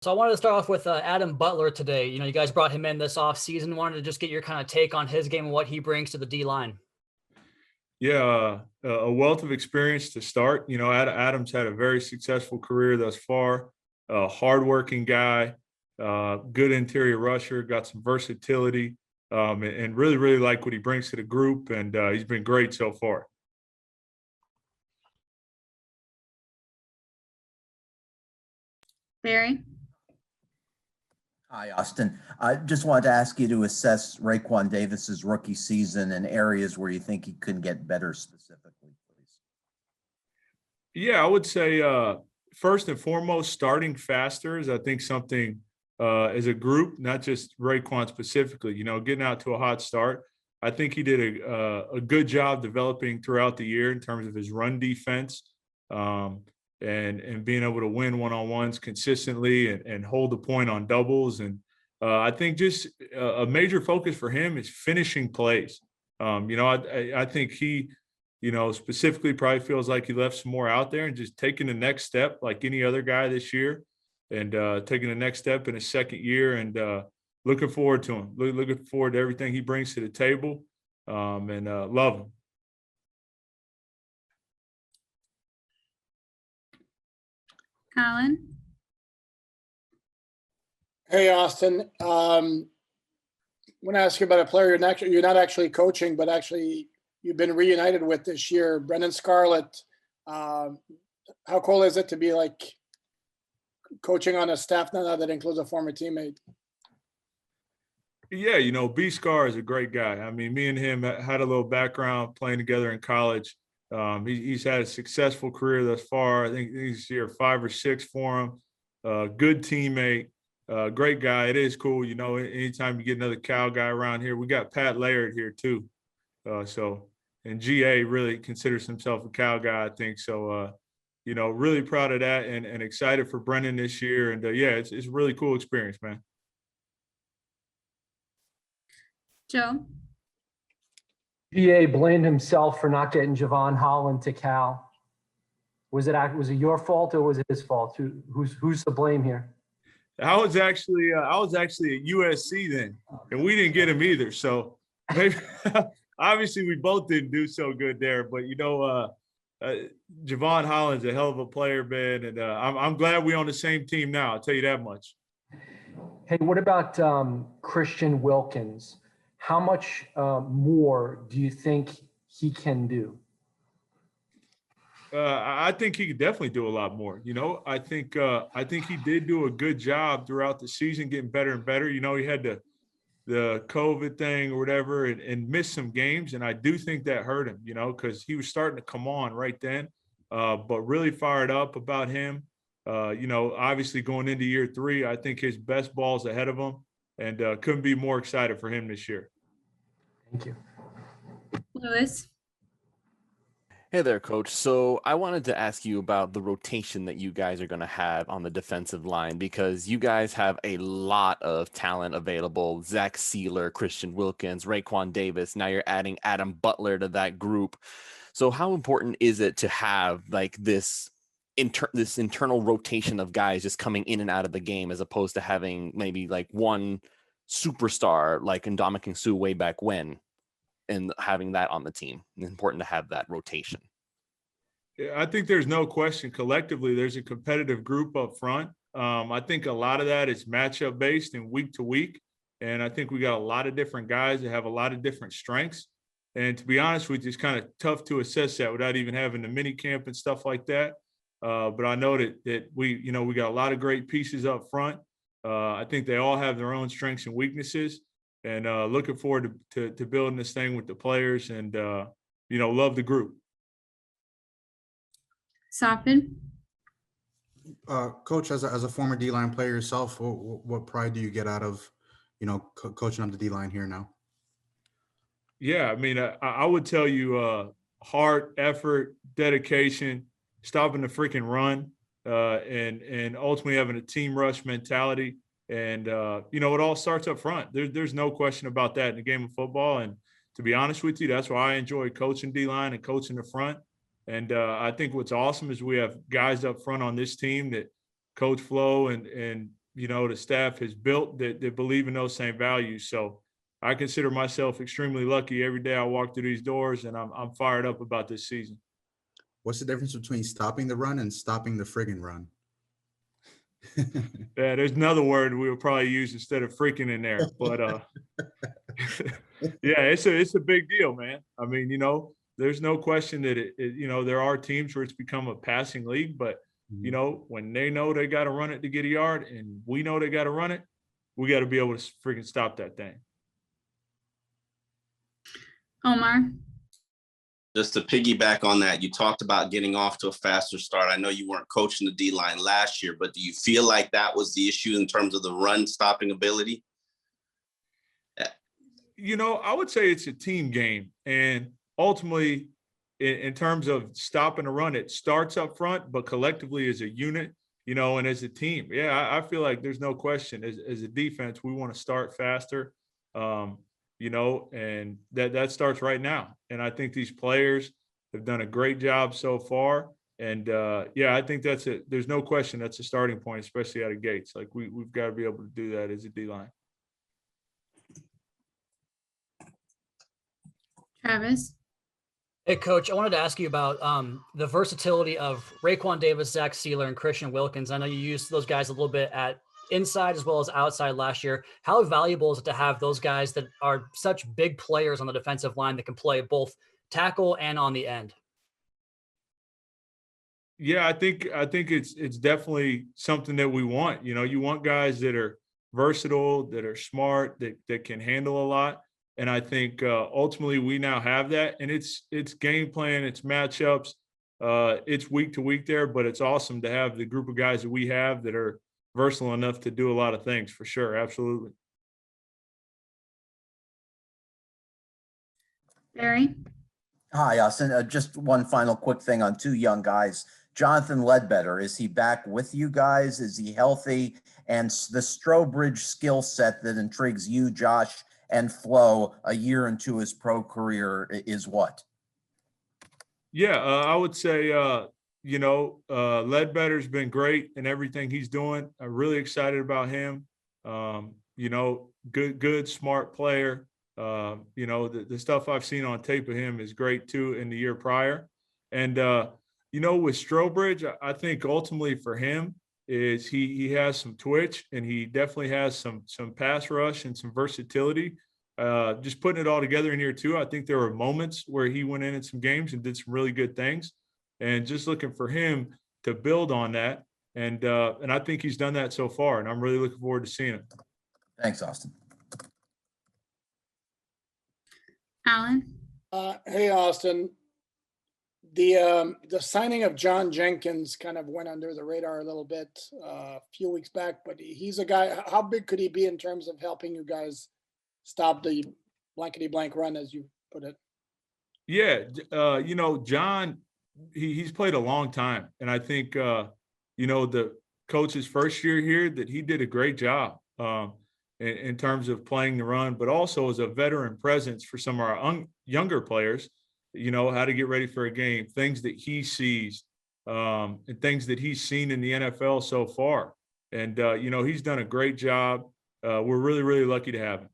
So I wanted to start off with Adam Butler today. You guys brought him in this offseason. Wanted to just get your kind of take on his game and what he brings to the D line. Yeah, a wealth of experience to start. Adams had a very successful career thus far. A hardworking guy, good interior rusher, got some versatility, and really, really like what he brings to the group. And he's been great so far. Barry? Hi, Austin. I just wanted to ask you to assess Rayquan Davis's rookie season and areas where you think he could get better specifically, please. Yeah, I would say first and foremost, starting faster is, I think, something as a group, not just Rayquan specifically, getting out to a hot start. I think he did a good job developing throughout the year in terms of his run defense. And being able to win one-on-ones consistently and hold the point on doubles. And I think just a major focus for him is finishing plays. I think he, specifically probably feels like he left some more out there and just taking the next step like any other guy this year and taking the next step in his second year and looking forward to him, looking forward to everything he brings to the table and love him. Colin? Hey, Austin. I want to ask you about a player you're not actually coaching, but actually you've been reunited with this year, Brendan Scarlett. How cool is it to be like coaching on a staff now that includes a former teammate? Yeah, B. Scar is a great guy. I mean, me and him had a little background playing together in college. He's had a successful career thus far. I think he's year 5 or 6 for him. Good teammate, great guy. It is cool, anytime you get another Cal guy around here. We got Pat Laird here too. And GA really considers himself a Cal guy, I think. So, really proud of that and excited for Brendan this year. And it's a really cool experience, man. Joe? GA blamed himself for not getting Javon Holland to Cal. Was it your fault or was it his fault? Who's to blame here? I was actually at USC then, and we didn't get him either. So maybe obviously we both didn't do so good there. But Javon Holland's a hell of a player, man, and I'm glad we're on the same team now. I'll tell you that much. Hey, what about Christian Wilkins? How much more do you think he can do? I think he could definitely do a lot more. I think he did do a good job throughout the season, getting better and better. He had the COVID thing or whatever and missed some games, and I do think that hurt him. Because he was starting to come on right then, but really fired up about him. Obviously going into year 3, I think his best ball's ahead of him. And couldn't be more excited for him this year. Thank you. Lewis? Hey there, Coach. So I wanted to ask you about the rotation that you guys are going to have on the defensive line, because you guys have a lot of talent available. Zach Sealer, Christian Wilkins, Rayquan Davis. Now you're adding Adam Butler to that group. So how important is it to have like this internal rotation of guys just coming in and out of the game, as opposed to having maybe like one superstar like Ndamukong Suh way back when, and having that on the team? It's important to have that rotation. Yeah, I think there's no question collectively there's a competitive group up front. I think a lot of that is matchup based and week to week. And I think we got a lot of different guys that have a lot of different strengths. And to be honest with you, it's kind of tough to assess that without even having the mini camp and stuff like that. But I know that we got a lot of great pieces up front. I think they all have their own strengths and weaknesses, and looking forward to building this thing with the players and, love the group. Sopin? Coach, as a former D-line player yourself, what pride do you get out of, coaching on the D-line here now? Yeah, I mean, I would tell you heart, effort, dedication, stopping the freaking run, and ultimately having a team rush mentality. And, it all starts up front. There's no question about that in the game of football. And to be honest with you, that's why I enjoy coaching D-line and coaching the front. And I think what's awesome is we have guys up front on this team that Coach Flo and the staff has built that believe in those same values. So I consider myself extremely lucky every day I walk through these doors, and I'm fired up about this season. What's the difference between stopping the run and stopping the friggin' run? Yeah, there's another word we would probably use instead of freaking in there, but yeah, it's a big deal, man. I mean, there's no question that there are teams where it's become a passing league, but when they know they got to run it to get a yard, and we know they got to run it, we got to be able to freaking stop that thing. Omar, Just to piggyback on that, you talked about getting off to a faster start. I know you weren't coaching the D-line last year, but do you feel like that was the issue in terms of the run stopping ability? I would say it's a team game, and ultimately in terms of stopping a run, it starts up front, but collectively as a unit, and as a team. Yeah, I feel like there's no question as a defense, we want to start faster, and that starts right now. And I think these players have done a great job so far. And yeah, I think there's no question that's a starting point, especially out of gates. Like we've got to be able to do that as a D-line. Travis, Hey, Coach, I wanted to ask you about the versatility of Rayquan Davis, Zach Sealer, and Christian Wilkins. I know you used those guys a little bit at inside as well as outside last year. How valuable is it to have those guys that are such big players on the defensive line that can play both tackle and on the end? Yeah, I think it's definitely something that we want. You want guys that are versatile, that are smart, that can handle a lot. And I think ultimately we now have that, and it's game plan, it's matchups, it's week to week there, but it's awesome to have the group of guys that we have that are versatile enough to do a lot of things for sure. Absolutely. Barry, Hi, Austin. Just one final quick thing on two young guys. Jonathan Ledbetter, is he back with you guys? Is he healthy? And the Strobridge skill set that intrigues you, Josh, and Flo a year into his pro career is what? Yeah, I would say, Ledbetter's been great in everything he's doing. I'm really excited about him. Good, smart player. The stuff I've seen on tape of him is great too in the year prior. And, with Strobridge, I think ultimately for him is he has some twitch, and he definitely has some pass rush and some versatility. Just putting it all together in year two, I think there were moments where he went in some games and did some really good things, and just looking for him to build on that. And I think he's done that so far, and I'm really looking forward to seeing him. Thanks, Austin. Alan, Hey, Austin. The signing of John Jenkins kind of went under the radar a little bit a few weeks back, but he's a guy. How big could he be in terms of helping you guys stop the blankety blank run, as you put it? Yeah, John, he's played a long time, and I think the coach's first year here that he did a great job in terms of playing the run, but also as a veteran presence for some of our younger players. How to get ready for a game, things that he sees, and things that he's seen in the NFL so far. And he's done a great job. We're really, really lucky to have him.